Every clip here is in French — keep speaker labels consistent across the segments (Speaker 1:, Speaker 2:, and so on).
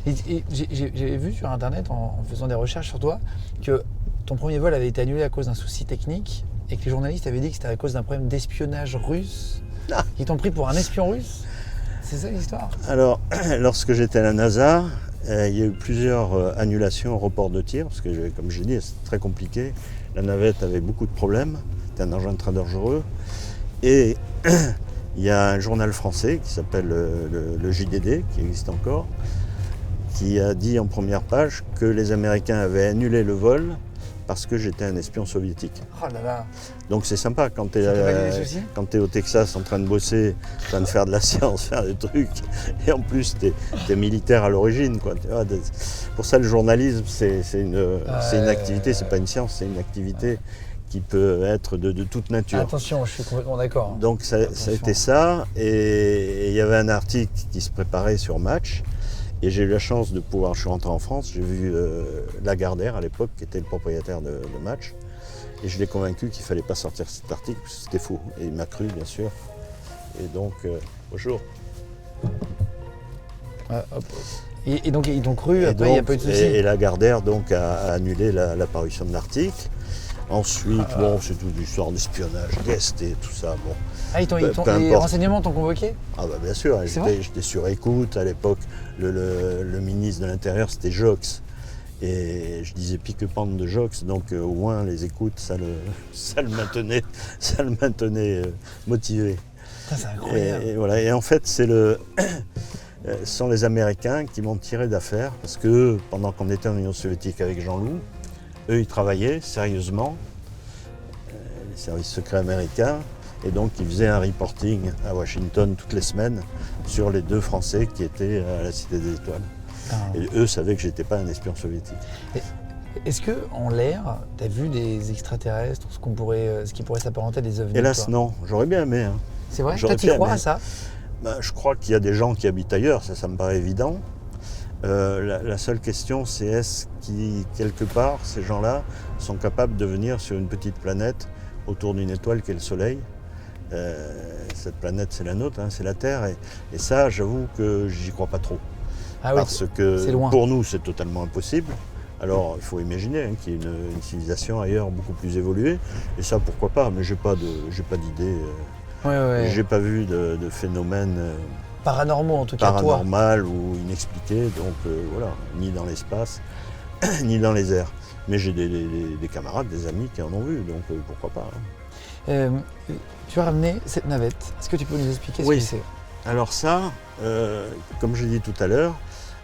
Speaker 1: J'avais vu sur internet en faisant des recherches sur toi que ton premier vol avait été annulé à cause d'un souci technique et que les journalistes avaient dit que c'était à cause d'un problème d'espionnage russe. Ils t'ont pris pour un espion russe. C'est ça l'histoire?
Speaker 2: Alors, lorsque j'étais à la NASA, il y a eu plusieurs annulations, reports de tir, parce que, comme j'ai dit, c'est très compliqué. La navette avait beaucoup de problèmes, c'était un engin très dangereux. Et il y a un journal français qui s'appelle le JDD, qui existe encore, qui a dit en première page que les Américains avaient annulé le vol parce que j'étais un espion soviétique.
Speaker 1: Oh là là.
Speaker 2: Donc c'est sympa quand tu
Speaker 1: Ça
Speaker 2: es au Texas en train de bosser, en train de faire de la science, faire des trucs, et en plus tu es militaire à l'origine, quoi. Pour ça le journalisme c'est une activité, c'est pas une science, c'est une activité qui peut être de toute nature.
Speaker 1: Attention, je suis complètement d'accord.
Speaker 2: Donc ça a été ça, et il y avait un article qui se préparait sur Match. Et j'ai eu la chance de pouvoir, je suis rentré en France, j'ai vu Lagardère à l'époque, qui était le propriétaire de Match, et je l'ai convaincu qu'il ne fallait pas sortir cet article, parce que c'était faux. Et il m'a cru, bien sûr. Et donc, bonjour.
Speaker 1: Et donc ils t'ont cru, après il n'y a pas eu de souci.
Speaker 2: Et Lagardère donc, a annulé la parution de l'article. Ensuite, bon, c'est toute l'histoire d'espionnage, DST, tout ça. Bon.
Speaker 1: Ah, les renseignements t'ont convoqué?
Speaker 2: Ah bah bien sûr, j'étais sur écoute. À l'époque, le ministre de l'Intérieur, c'était Jox. Et je disais pique-pente de Jox, donc au moins les écoutes, ça le maintenait motivé.
Speaker 1: Ça, c'est incroyable.
Speaker 2: Et voilà. Et en fait, ce sont les Américains qui m'ont tiré d'affaire, parce que pendant qu'on était en Union soviétique avec Jean-Loup, eux, ils travaillaient sérieusement, les services secrets américains, et donc ils faisaient un reporting à Washington toutes les semaines sur les deux Français qui étaient à la Cité des Étoiles. Et eux savaient que j'étais pas un espion soviétique.
Speaker 1: Est-ce qu'en l'air, tu as vu des extraterrestres, ce qui pourrait s'apparenter à des ovnis?
Speaker 2: Hélas, non. J'aurais bien aimé. Hein.
Speaker 1: C'est vrai? Toi, tu crois à ça?
Speaker 2: Je crois qu'il y a des gens qui habitent ailleurs, ça me paraît évident. La seule question, c'est est-ce qu'ils, quelque part, ces gens-là sont capables de venir sur une petite planète autour d'une étoile qui est le Soleil. Cette planète, c'est la nôtre, hein, c'est la Terre. Et ça, j'avoue que j'y crois pas trop.
Speaker 1: Ah oui,
Speaker 2: parce que
Speaker 1: loin.
Speaker 2: Pour nous, c'est totalement impossible. Alors, il faut imaginer qu'il y ait une civilisation ailleurs beaucoup plus évoluée. Et ça, pourquoi pas, mais j'ai pas d'idée. J'ai pas vu de phénomène
Speaker 1: paranormaux, en tout cas,
Speaker 2: paranormal ou inexpliqué, donc voilà, ni dans l'espace, ni dans les airs. Mais j'ai des camarades, des amis qui en ont vu, donc pourquoi pas. Hein.
Speaker 1: Tu as ramené cette navette. Est-ce que tu peux nous expliquer ce que c'est?
Speaker 2: Alors ça, comme je l'ai dit tout à l'heure,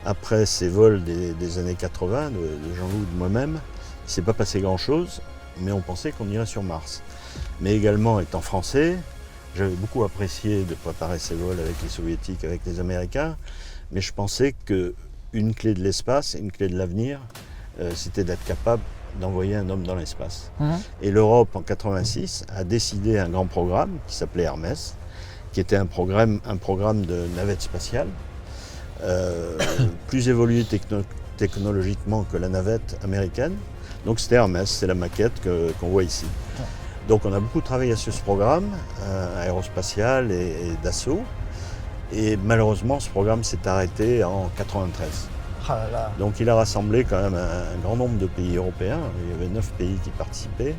Speaker 2: après ces vols des années 80 de Jean-Loup et de moi-même, il ne s'est pas passé grand-chose, mais on pensait qu'on irait sur Mars. Mais également, étant français, j'avais beaucoup apprécié de préparer ces vols avec les Soviétiques, avec les Américains, mais je pensais qu'une clé de l'espace, une clé de l'avenir, c'était d'être capable d'envoyer un homme dans l'espace. Et l'Europe, en 86, a décidé un grand programme qui s'appelait Hermès, qui était un programme de navette spatiale, plus évolué technologiquement que la navette américaine. Donc c'était Hermès, c'est la maquette qu'on voit ici. Donc on a beaucoup travaillé sur ce programme aérospatial et d'assaut. Et malheureusement, ce programme s'est arrêté en 93.
Speaker 1: Ah là là.
Speaker 2: Donc il a rassemblé quand même un grand nombre de pays européens. Il y avait 9 pays qui participaient.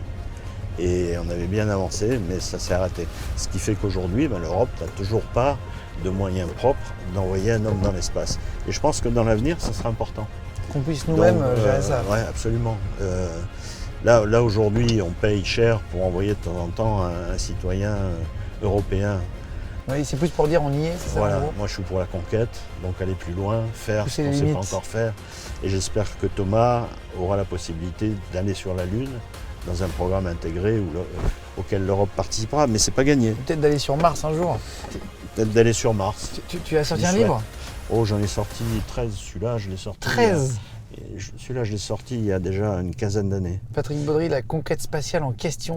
Speaker 2: Et on avait bien avancé, mais ça s'est arrêté. Ce qui fait qu'aujourd'hui, l'Europe n'a toujours pas de moyens propres d'envoyer un homme dans l'espace. Et je pense que dans l'avenir, ça sera important.
Speaker 1: Qu'on puisse nous-mêmes gérer ça.
Speaker 2: Oui, absolument. Là aujourd'hui, on paye cher pour envoyer de temps en temps un citoyen européen.
Speaker 1: Oui, c'est plus pour dire on y est, c'est ça?
Speaker 2: Voilà, moi je suis pour la conquête, donc aller plus loin, faire ce qu'on ne sait pas encore faire. Et j'espère que Thomas aura la possibilité d'aller sur la Lune dans un programme intégré auquel l'Europe participera, mais c'est pas gagné.
Speaker 1: Peut-être d'aller sur Mars un jour.
Speaker 2: Peut-être d'aller sur Mars.
Speaker 1: Tu as sorti un livre?
Speaker 2: Oh, j'en ai sorti 13, celui-là je l'ai sorti.
Speaker 1: 13?
Speaker 2: Celui-là, je l'ai sorti il y a déjà une quinzaine d'années.
Speaker 1: Patrick Baudry, la conquête spatiale en question.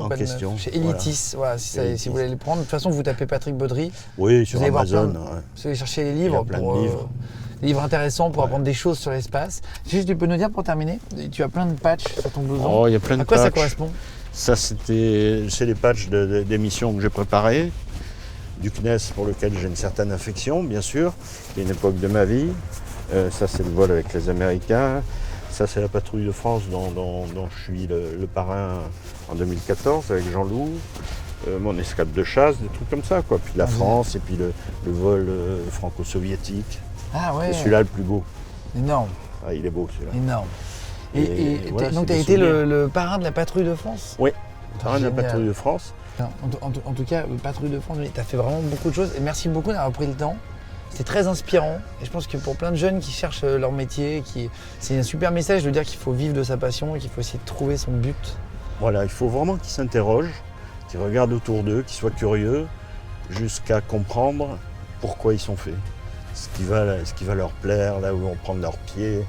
Speaker 1: Chez Elitis. Voilà, si vous voulez le prendre. De toute façon, vous tapez Patrick Baudry.
Speaker 2: Oui, sur Amazon.
Speaker 1: Vous allez chercher les livres.
Speaker 2: Il y a plein de livres.
Speaker 1: Des livres intéressants pour apprendre des choses sur l'espace. Juste, tu peux nous dire pour terminer, tu as plein de patchs sur ton blouson.
Speaker 2: Oh, il y a plein de patchs.
Speaker 1: À quoi ça correspond?
Speaker 2: Ça, c'est les patchs d'émissions que j'ai préparées. Du CNES pour lequel j'ai une certaine affection, bien sûr, qui est une époque de ma vie. Ça, c'est le vol avec les Américains. Ça, c'est la patrouille de France dont je suis le parrain en 2014 avec Jean-Loup. Mon escadre de chasse, des trucs comme ça, quoi. Puis la France, et puis le vol franco-soviétique.
Speaker 1: Ah ouais.
Speaker 2: C'est celui-là le plus beau.
Speaker 1: Énorme.
Speaker 2: Ah, il est beau, celui-là.
Speaker 1: Énorme.
Speaker 2: Et voilà,
Speaker 1: donc, tu
Speaker 2: c'est
Speaker 1: as
Speaker 2: des
Speaker 1: été
Speaker 2: souvenirs.
Speaker 1: le parrain de la patrouille de France?
Speaker 2: Oui, parrain de la
Speaker 1: Génial.
Speaker 2: patrouille de France.
Speaker 1: En tout cas, patrouille de France, tu as fait vraiment beaucoup de choses. Et merci beaucoup d'avoir pris le temps. C'était très inspirant. Et je pense que pour plein de jeunes qui cherchent leur métier, c'est un super message de dire qu'il faut vivre de sa passion et qu'il faut essayer de trouver son but.
Speaker 2: Voilà, il faut vraiment qu'ils s'interrogent, qu'ils regardent autour d'eux, qu'ils soient curieux, jusqu'à comprendre pourquoi ils sont faits. Ce qui va leur plaire, là où vont prendre leurs pieds,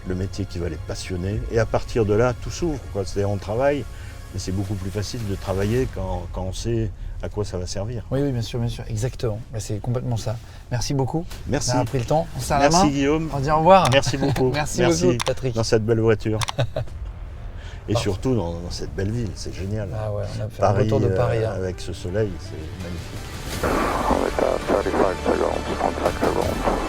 Speaker 2: le métier qui va les passionner. Et à partir de là, tout s'ouvre, quoi. C'est-à-dire, on travaille, mais c'est beaucoup plus facile de travailler quand on sait à quoi ça va servir.
Speaker 1: Oui, bien sûr, exactement. Bah, c'est complètement ça. Merci beaucoup
Speaker 2: Merci.
Speaker 1: d'avoir pris le temps. On se serre la main.
Speaker 2: Merci Guillaume.
Speaker 1: On se dit au revoir.
Speaker 2: Merci beaucoup.
Speaker 1: Merci beaucoup, Patrick.
Speaker 2: Dans cette belle voiture. Et surtout dans cette belle ville, c'est génial.
Speaker 1: Ah ouais, on a fait
Speaker 2: Paris,
Speaker 1: un retour de Paris.
Speaker 2: avec ce soleil, c'est magnifique.
Speaker 3: On est à 35 secondes, 35 secondes.